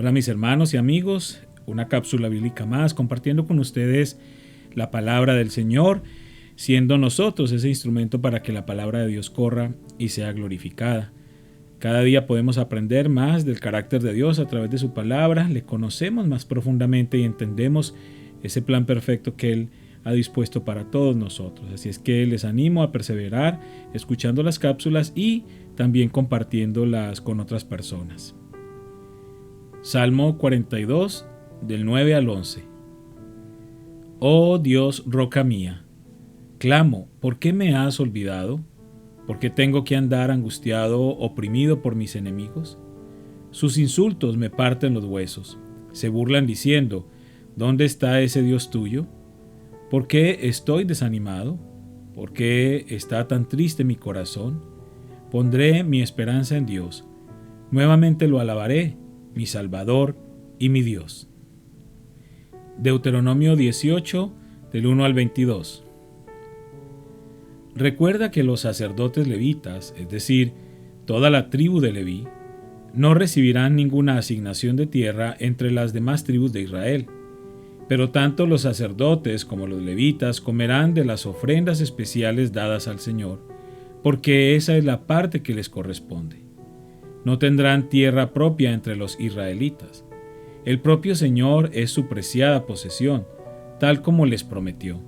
Hola mis hermanos y amigos, una cápsula bíblica más, compartiendo con ustedes la palabra del Señor, siendo nosotros ese instrumento para que la palabra de Dios corra y sea glorificada. Cada día podemos aprender más del carácter de Dios a través de su palabra, le conocemos más profundamente y entendemos ese plan perfecto que Él ha dispuesto para todos nosotros. Así es que les animo a perseverar escuchando las cápsulas y también compartiéndolas con otras personas. Salmo 42, del 9 al 11. Oh Dios, roca mía, clamo, ¿por qué me has olvidado? ¿Por qué tengo que andar angustiado, oprimido por mis enemigos? Sus insultos me parten los huesos. Se burlan diciendo, ¿dónde está ese Dios tuyo? ¿Por qué estoy desanimado? ¿Por qué está tan triste mi corazón? Pondré mi esperanza en Dios. Nuevamente lo alabaré, mi Salvador y mi Dios. Deuteronomio 18, del 1 al 22. Recuerda que los sacerdotes levitas, es decir, toda la tribu de Leví, no recibirán ninguna asignación de tierra entre las demás tribus de Israel, pero tanto los sacerdotes como los levitas comerán de las ofrendas especiales dadas al Señor, porque esa es la parte que les corresponde. No tendrán tierra propia entre los israelitas. El propio Señor es su preciada posesión, tal como les prometió.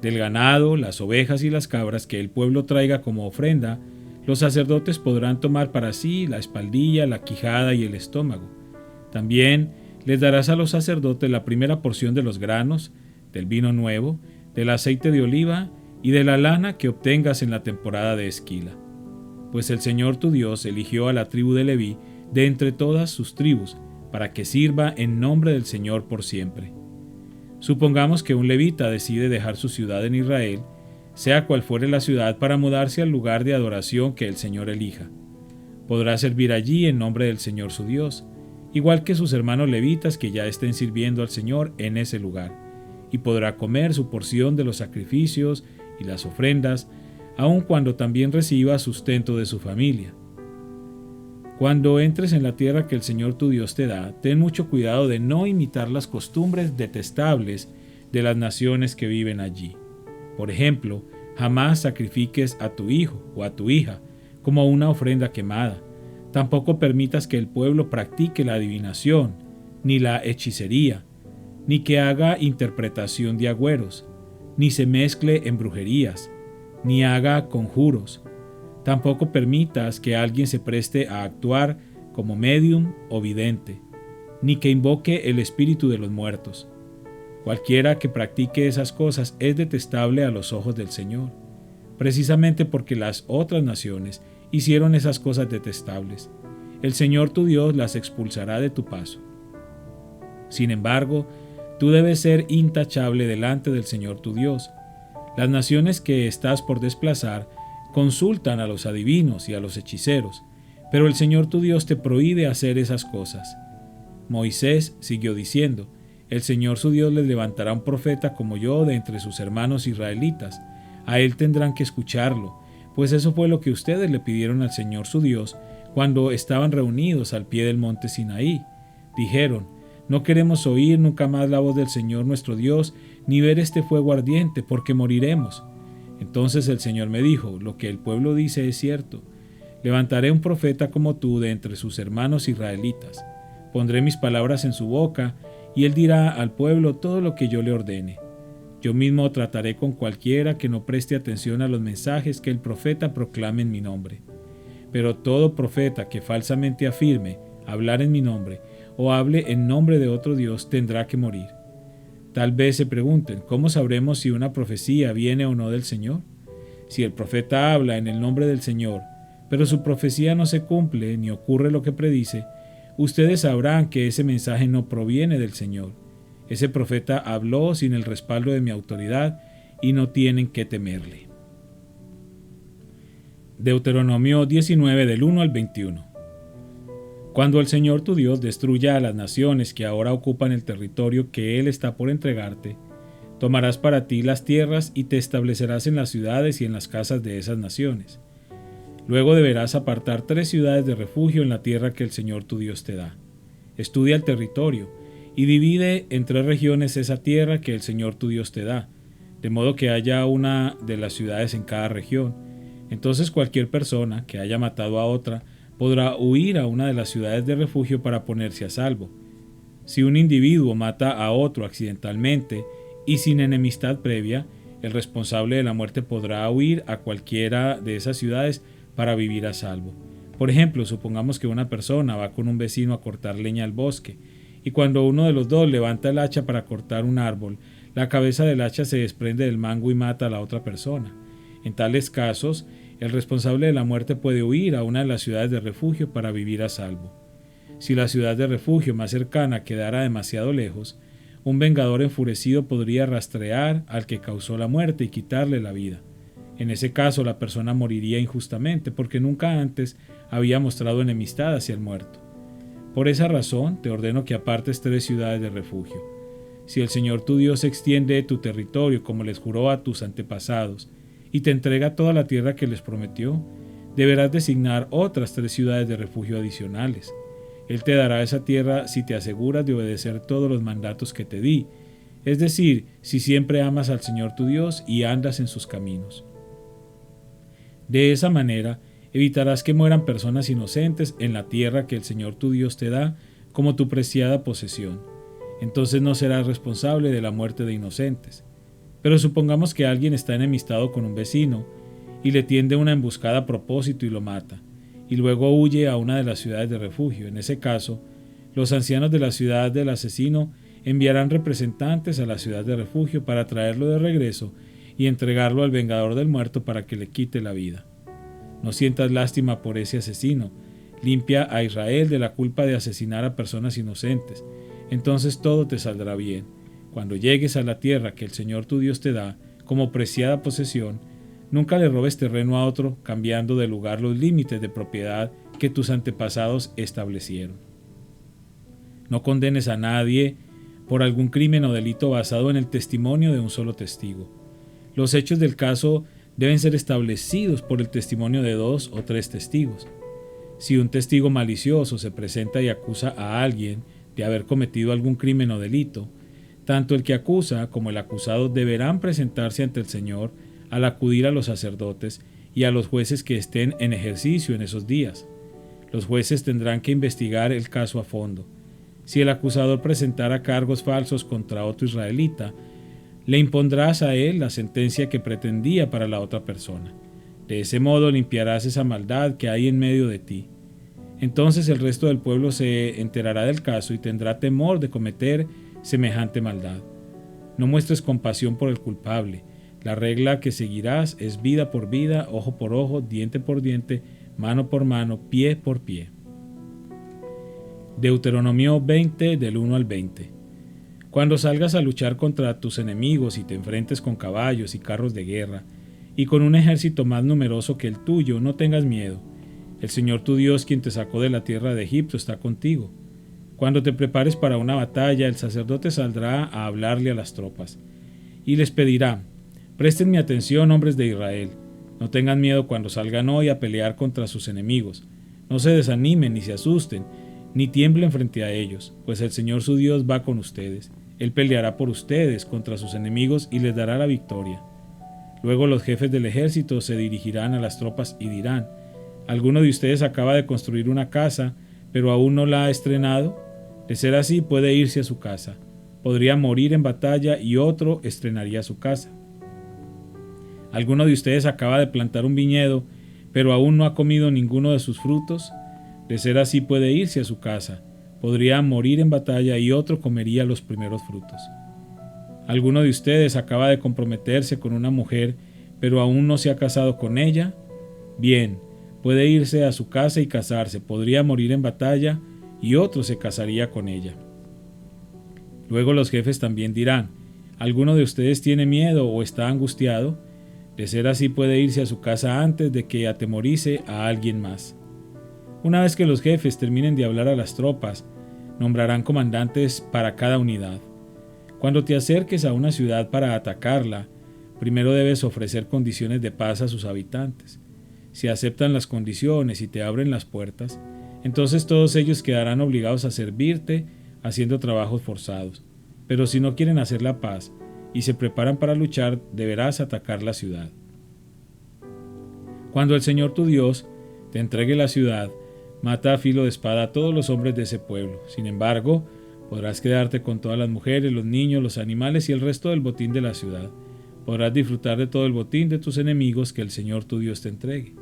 Del ganado, las ovejas y las cabras que el pueblo traiga como ofrenda, los sacerdotes podrán tomar para sí la espaldilla, la quijada y el estómago. También les darás a los sacerdotes la primera porción de los granos, del vino nuevo, del aceite de oliva y de la lana que obtengas en la temporada de esquila. Pues el Señor tu Dios eligió a la tribu de Leví de entre todas sus tribus, para que sirva en nombre del Señor por siempre. Supongamos que un levita decide dejar su ciudad en Israel, sea cual fuere la ciudad, para mudarse al lugar de adoración que el Señor elija. Podrá servir allí en nombre del Señor su Dios, igual que sus hermanos levitas que ya estén sirviendo al Señor en ese lugar, y podrá comer su porción de los sacrificios y las ofrendas, aun cuando también reciba sustento de su familia. Cuando entres en la tierra que el Señor tu Dios te da, ten mucho cuidado de no imitar las costumbres detestables de las naciones que viven allí. Por ejemplo, jamás sacrifiques a tu hijo o a tu hija como una ofrenda quemada. Tampoco permitas que el pueblo practique la adivinación, ni la hechicería, ni que haga interpretación de agüeros, ni se mezcle en brujerías, ni haga conjuros. Tampoco permitas que alguien se preste a actuar como médium o vidente, ni que invoque el espíritu de los muertos. Cualquiera que practique esas cosas es detestable a los ojos del Señor, precisamente porque las otras naciones hicieron esas cosas detestables. El Señor tu Dios las expulsará de tu paso. Sin embargo, tú debes ser intachable delante del Señor tu Dios. Las naciones que estás por desplazar consultan a los adivinos y a los hechiceros, pero el Señor tu Dios te prohíbe hacer esas cosas. Moisés siguió diciendo, el Señor su Dios les levantará un profeta como yo de entre sus hermanos israelitas. A él tendrán que escucharlo, pues eso fue lo que ustedes le pidieron al Señor su Dios cuando estaban reunidos al pie del monte Sinaí. Dijeron, no queremos oír nunca más la voz del Señor nuestro Dios, ni ver este fuego ardiente, porque moriremos. Entonces el Señor me dijo, lo que el pueblo dice es cierto. Levantaré un profeta como tú de entre sus hermanos israelitas. Pondré mis palabras en su boca, y él dirá al pueblo todo lo que yo le ordene. Yo mismo trataré con cualquiera que no preste atención a los mensajes que el profeta proclame en mi nombre. Pero todo profeta que falsamente afirme hablar en mi nombre, o hable en nombre de otro Dios, tendrá que morir. Tal vez se pregunten, ¿cómo sabremos si una profecía viene o no del Señor? Si el profeta habla en el nombre del Señor, pero su profecía no se cumple ni ocurre lo que predice, ustedes sabrán que ese mensaje no proviene del Señor. Ese profeta habló sin el respaldo de mi autoridad y no tienen que temerle. Deuteronomio 19 del 1 al 21. Cuando el Señor tu Dios destruya a las naciones que ahora ocupan el territorio que Él está por entregarte, tomarás para ti las tierras y te establecerás en las ciudades y en las casas de esas naciones. Luego deberás apartar 3 ciudades de refugio en la tierra que el Señor tu Dios te da. Estudia el territorio y divide en 3 regiones esa tierra que el Señor tu Dios te da, de modo que haya una de las ciudades en cada región. Entonces cualquier persona que haya matado a otra podrá huir a una de las ciudades de refugio para ponerse a salvo. Si un individuo mata a otro accidentalmente y sin enemistad previa, el responsable de la muerte podrá huir a cualquiera de esas ciudades para vivir a salvo. Por ejemplo, supongamos que una persona va con un vecino a cortar leña al bosque, y cuando uno de los dos levanta el hacha para cortar un árbol, la cabeza del hacha se desprende del mango y mata a la otra persona. En tales casos, el responsable de la muerte puede huir a una de las ciudades de refugio para vivir a salvo. Si la ciudad de refugio más cercana quedara demasiado lejos, un vengador enfurecido podría rastrear al que causó la muerte y quitarle la vida. En ese caso, la persona moriría injustamente porque nunca antes había mostrado enemistad hacia el muerto. Por esa razón, te ordeno que apartes 3 ciudades de refugio. Si el Señor tu Dios extiende tu territorio como les juró a tus antepasados y te entrega toda la tierra que les prometió, deberás designar otras 3 ciudades de refugio adicionales. Él te dará esa tierra si te aseguras de obedecer todos los mandatos que te di, es decir, si siempre amas al Señor tu Dios y andas en sus caminos. De esa manera, evitarás que mueran personas inocentes en la tierra que el Señor tu Dios te da como tu preciada posesión. Entonces no serás responsable de la muerte de inocentes. Pero supongamos que alguien está enemistado con un vecino y le tiende una emboscada a propósito y lo mata, y luego huye a una de las ciudades de refugio. En ese caso, los ancianos de la ciudad del asesino enviarán representantes a la ciudad de refugio para traerlo de regreso y entregarlo al vengador del muerto para que le quite la vida. No sientas lástima por ese asesino. Limpia a Israel de la culpa de asesinar a personas inocentes. Entonces todo te saldrá bien. Cuando llegues a la tierra que el Señor tu Dios te da como preciada posesión, nunca le robes terreno a otro, cambiando de lugar los límites de propiedad que tus antepasados establecieron. No condenes a nadie por algún crimen o delito basado en el testimonio de un solo testigo. Los hechos del caso deben ser establecidos por el testimonio de 2 o 3 testigos. Si un testigo malicioso se presenta y acusa a alguien de haber cometido algún crimen o delito, tanto el que acusa como el acusado deberán presentarse ante el Señor al acudir a los sacerdotes y a los jueces que estén en ejercicio en esos días. Los jueces tendrán que investigar el caso a fondo. Si el acusador presentara cargos falsos contra otro israelita, le impondrás a él la sentencia que pretendía para la otra persona. De ese modo limpiarás esa maldad que hay en medio de ti. Entonces el resto del pueblo se enterará del caso y tendrá temor de cometer semejante maldad. No muestres compasión por el culpable. La regla que seguirás es vida por vida, ojo por ojo, diente por diente, mano por mano, pie por pie. Deuteronomio 20, del 1 al 20. Cuando salgas a luchar contra tus enemigos y te enfrentes con caballos y carros de guerra, y con un ejército más numeroso que el tuyo, no tengas miedo. El Señor tu Dios, quien te sacó de la tierra de Egipto, está contigo. Cuando te prepares para una batalla, el sacerdote saldrá a hablarle a las tropas, y les pedirá: presten mi atención, hombres de Israel. No tengan miedo cuando salgan hoy a pelear contra sus enemigos. No se desanimen ni se asusten, ni tiemblen frente a ellos, pues el Señor su Dios va con ustedes. Él peleará por ustedes contra sus enemigos y les dará la victoria. Luego los jefes del ejército se dirigirán a las tropas y dirán: ¿alguno de ustedes acaba de construir una casa, pero aún no la ha estrenado? De ser así, puede irse a su casa. Podría morir en batalla y otro estrenaría su casa. ¿Alguno de ustedes acaba de plantar un viñedo, pero aún no ha comido ninguno de sus frutos? De ser así, puede irse a su casa. Podría morir en batalla y otro comería los primeros frutos. ¿Alguno de ustedes acaba de comprometerse con una mujer, pero aún no se ha casado con ella? Bien, puede irse a su casa y casarse. Podría morir en batalla y otro se casaría con ella. Luego los jefes también dirán: ¿alguno de ustedes tiene miedo o está angustiado? De ser así, puede irse a su casa antes de que atemorice a alguien más. Una vez que los jefes terminen de hablar a las tropas, nombrarán comandantes para cada unidad. Cuando te acerques a una ciudad para atacarla, primero debes ofrecer condiciones de paz a sus habitantes. Si aceptan las condiciones y te abren las puertas, Entonces todos ellos quedarán obligados a servirte haciendo trabajos forzados. Pero si no quieren hacer la paz y se preparan para luchar, deberás atacar la ciudad. Cuando el Señor tu Dios te entregue la ciudad, mata a filo de espada a todos los hombres de ese pueblo. Sin embargo, podrás quedarte con todas las mujeres, los niños, los animales y el resto del botín de la ciudad. Podrás disfrutar de todo el botín de tus enemigos que el Señor tu Dios te entregue.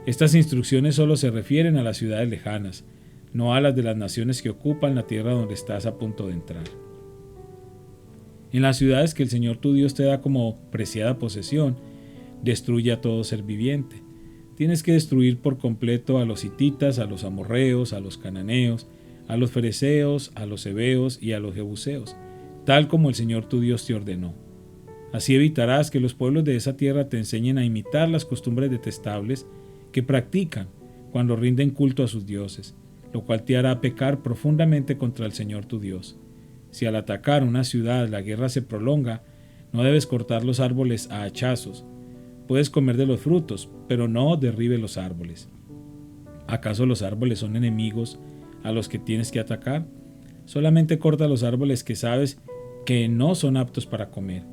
Estas instrucciones solo se refieren a las ciudades lejanas, no a las de las naciones que ocupan la tierra donde estás a punto de entrar. En las ciudades que el Señor tu Dios te da como preciada posesión, destruye a todo ser viviente. Tienes que destruir por completo a los hititas, a los amorreos, a los cananeos, a los fereceos, a los heveos y a los jebuseos, tal como el Señor tu Dios te ordenó. Así evitarás que los pueblos de esa tierra te enseñen a imitar las costumbres detestables que practican cuando rinden culto a sus dioses, lo cual te hará pecar profundamente contra el Señor tu Dios. Si al atacar una ciudad la guerra se prolonga, no debes cortar los árboles a hachazos. Puedes comer de los frutos, pero no derribe los árboles. ¿Acaso los árboles son enemigos a los que tienes que atacar? Solamente corta los árboles que sabes que no son aptos para comer.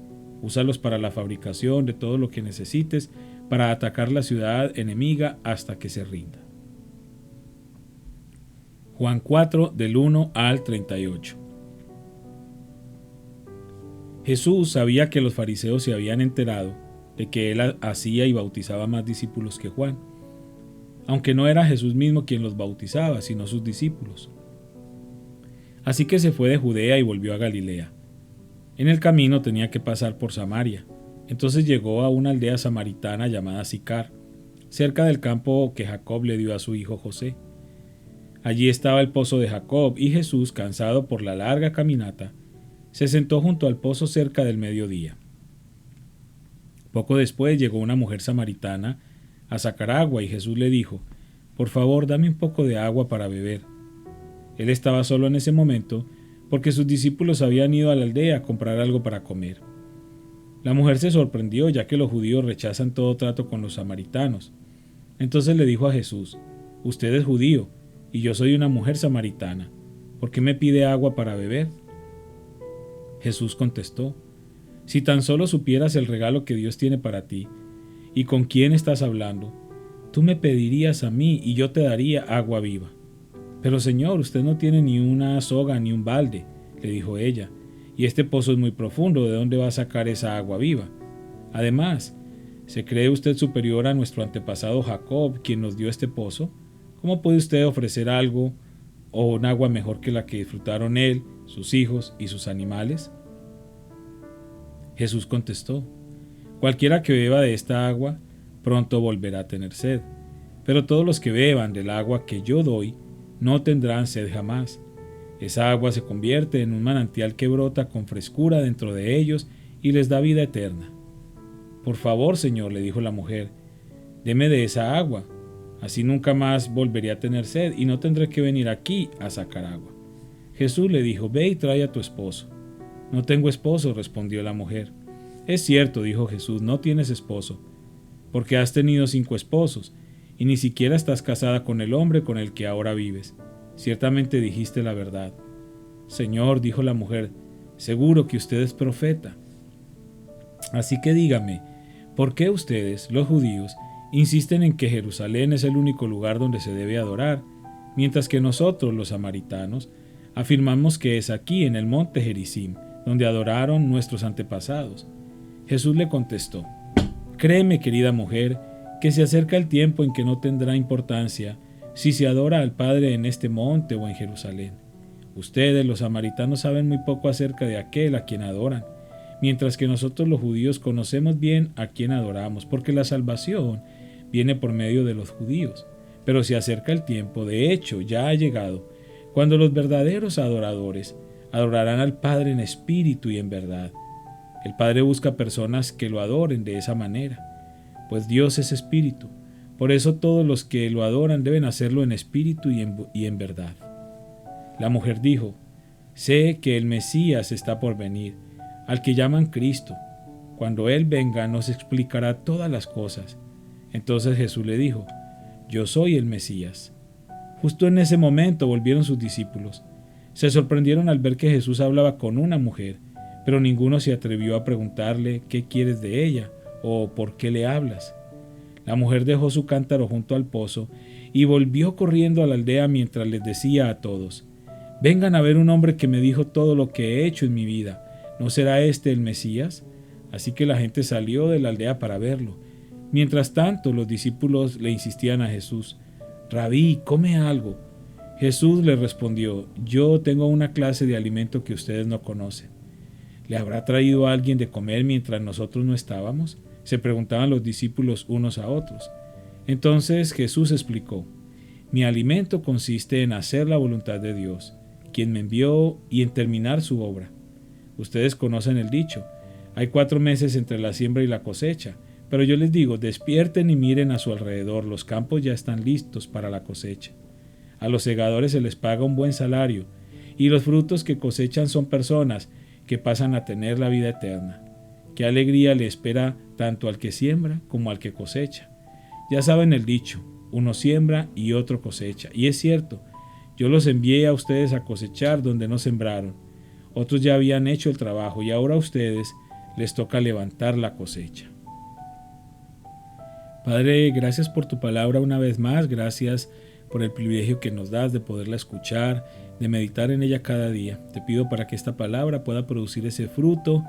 Úsalos para la fabricación de todo lo que necesites para atacar la ciudad enemiga hasta que se rinda. Juan 4, del 1 al 38. Jesús sabía que los fariseos se habían enterado de que él hacía y bautizaba más discípulos que Juan, aunque no era Jesús mismo quien los bautizaba, sino sus discípulos. Así que se fue de Judea y volvió a Galilea. En el camino tenía que pasar por Samaria. Entonces llegó a una aldea samaritana llamada Sicar, cerca del campo que Jacob le dio a su hijo José. Allí estaba el pozo de Jacob, y Jesús, cansado por la larga caminata, se sentó junto al pozo cerca del mediodía. Poco después llegó una mujer samaritana a sacar agua, y Jesús le dijo: «Por favor, dame un poco de agua para beber». Él estaba solo en ese momento, porque sus discípulos habían ido a la aldea a comprar algo para comer. La mujer se sorprendió, ya que los judíos rechazan todo trato con los samaritanos. Entonces le dijo a Jesús: «Usted es judío, y yo soy una mujer samaritana. ¿Por qué me pide agua para beber?». Jesús contestó: «Si tan solo supieras el regalo que Dios tiene para ti, y con quién estás hablando, tú me pedirías a mí y yo te daría agua viva». «Pero Señor, usted no tiene ni una soga ni un balde», le dijo ella, «y este pozo es muy profundo. ¿De dónde va a sacar esa agua viva? Además, ¿se cree usted superior a nuestro antepasado Jacob, quien nos dio este pozo? ¿Cómo puede usted ofrecer algo o un agua mejor que la que disfrutaron él, sus hijos y sus animales?». Jesús contestó: «Cualquiera que beba de esta agua pronto volverá a tener sed, pero todos los que beban del agua que yo doy no tendrán sed jamás. Esa agua se convierte en un manantial que brota con frescura dentro de ellos y les da vida eterna». «Por favor, Señor», le dijo la mujer, «deme de esa agua, así nunca más volveré a tener sed y no tendré que venir aquí a sacar agua». Jesús le dijo: «Ve y trae a tu esposo». «No tengo esposo», respondió la mujer. «Es cierto», dijo Jesús, «no tienes esposo, porque has tenido 5 esposos, y ni siquiera estás casada con el hombre con el que ahora vives. Ciertamente dijiste la verdad». «Señor», dijo la mujer, «seguro que usted es profeta. Así que dígame, ¿por qué ustedes, los judíos, insisten en que Jerusalén es el único lugar donde se debe adorar, mientras que nosotros, los samaritanos, afirmamos que es aquí, en el monte Gerizim, donde adoraron nuestros antepasados?» Jesús le contestó: «Créeme, querida mujer, que se acerca el tiempo en que no tendrá importancia si se adora al Padre en este monte o en Jerusalén. Ustedes, los samaritanos, saben muy poco acerca de aquel a quien adoran, mientras que nosotros los judíos conocemos bien a quien adoramos, porque la salvación viene por medio de los judíos. Pero se acerca el tiempo, de hecho ya ha llegado, cuando los verdaderos adoradores adorarán al Padre en espíritu y en verdad. El Padre busca personas que lo adoren de esa manera, pues Dios es espíritu. Por eso todos los que lo adoran deben hacerlo en espíritu y en verdad». La mujer dijo: «Sé que el Mesías está por venir, al que llaman Cristo. Cuando Él venga nos explicará todas las cosas». Entonces Jesús le dijo: «Yo soy el Mesías». Justo en ese momento volvieron sus discípulos. Se sorprendieron al ver que Jesús hablaba con una mujer, pero ninguno se atrevió a preguntarle ¿qué quieres de ella? O ¿por qué le hablas? La mujer dejó su cántaro junto al pozo y volvió corriendo a la aldea mientras les decía a todos: vengan a ver un hombre que me dijo todo lo que he hecho en mi vida. ¿No será este el Mesías? Así que la gente salió de la aldea para verlo. Mientras tanto, los discípulos le insistían a Jesús: Rabí, come algo. Jesús les respondió: yo tengo una clase de alimento que ustedes no conocen. ¿Le habrá traído a alguien de comer mientras nosotros no estábamos?, se preguntaban los discípulos unos a otros. Entonces Jesús explicó: mi alimento consiste en hacer la voluntad de Dios, quien me envió, y en terminar su obra. Ustedes conocen el dicho: hay 4 meses entre la siembra y la cosecha. Pero yo les digo, despierten y miren a su alrededor, los campos ya están listos para la cosecha. A los segadores se les paga un buen salario, y los frutos que cosechan son personas que pasan a tener la vida eterna. Qué alegría le espera tanto al que siembra como al que cosecha. Ya saben el dicho: uno siembra y otro cosecha. Y es cierto, yo los envié a ustedes a cosechar donde no sembraron. Otros ya habían hecho el trabajo y ahora a ustedes les toca levantar la cosecha. Padre, gracias por tu palabra una vez más, gracias por el privilegio que nos das de poderla escuchar, de meditar en ella cada día. Te pido para que esta palabra pueda producir ese fruto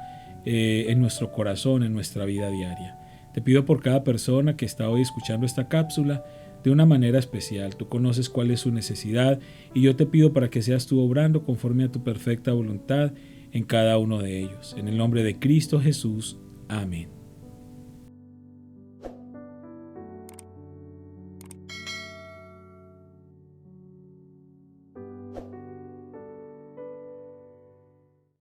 en nuestro corazón, en nuestra vida diaria. Te pido por cada persona que está hoy escuchando esta cápsula de una manera especial. Tú conoces cuál es su necesidad y yo te pido para que seas tú obrando conforme a tu perfecta voluntad en cada uno de ellos. En el nombre de Cristo Jesús. Amén.